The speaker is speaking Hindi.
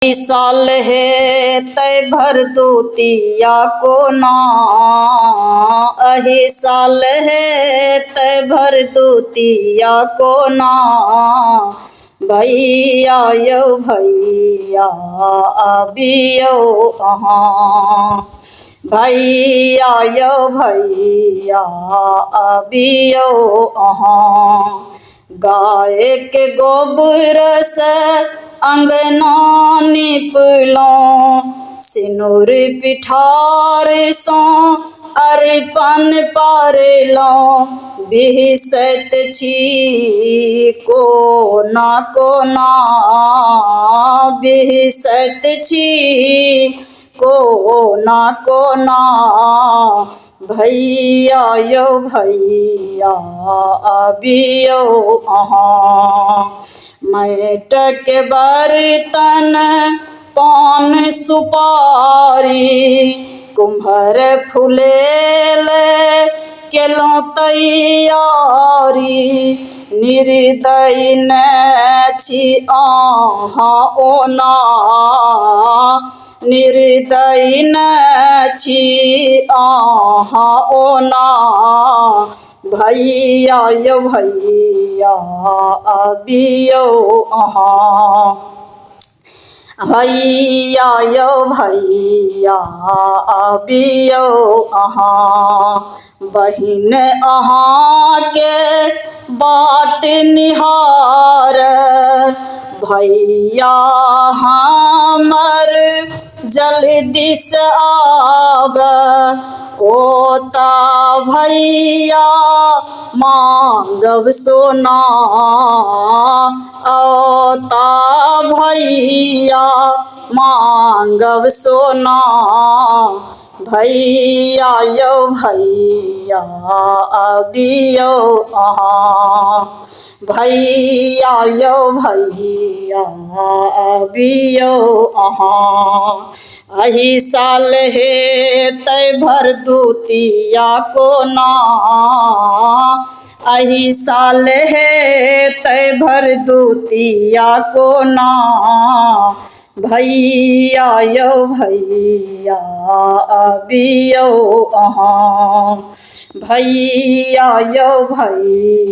साल है तय भर दूतिया को ना, अही साल है तय भर दूतिया को ना। भैया यो भैया अबियो अहाँ, भैया यो भैया अबियो अहाँ। गाय के गोबर से अंगना निपलौं, सिनुर पिठार सो अरिपन पारलौं। बिहसत छी कोना कोना, बिहसत छी कोना कोना। भैया यो भैया अबियो अहाँ। मैट के बर्तन पान सुपारी, कुम्हर फुलेल केलौं तैयारी। निर्दयी ने छी अहाँ ओना, निर्दयी ने छी अहाँ ओना। भैया यो भैया अबियो अहाँ, भैया यो भैया अबियो अहाँ। बहिन अहाँ के बाट निहार, भैया हमर जल्दी से आबे। ओता भैया मांगब सोना, ओता भैया मांगब सोना। भैया यो भैया अबियो अहाँ, भैया यो भैया अबियो अहाँ। अही साल है तय भर दूतिया को ना, अही साल है तय भर दूतिया को ना। भैया यो भैया अबियो अहाँ, भैया यो भैया।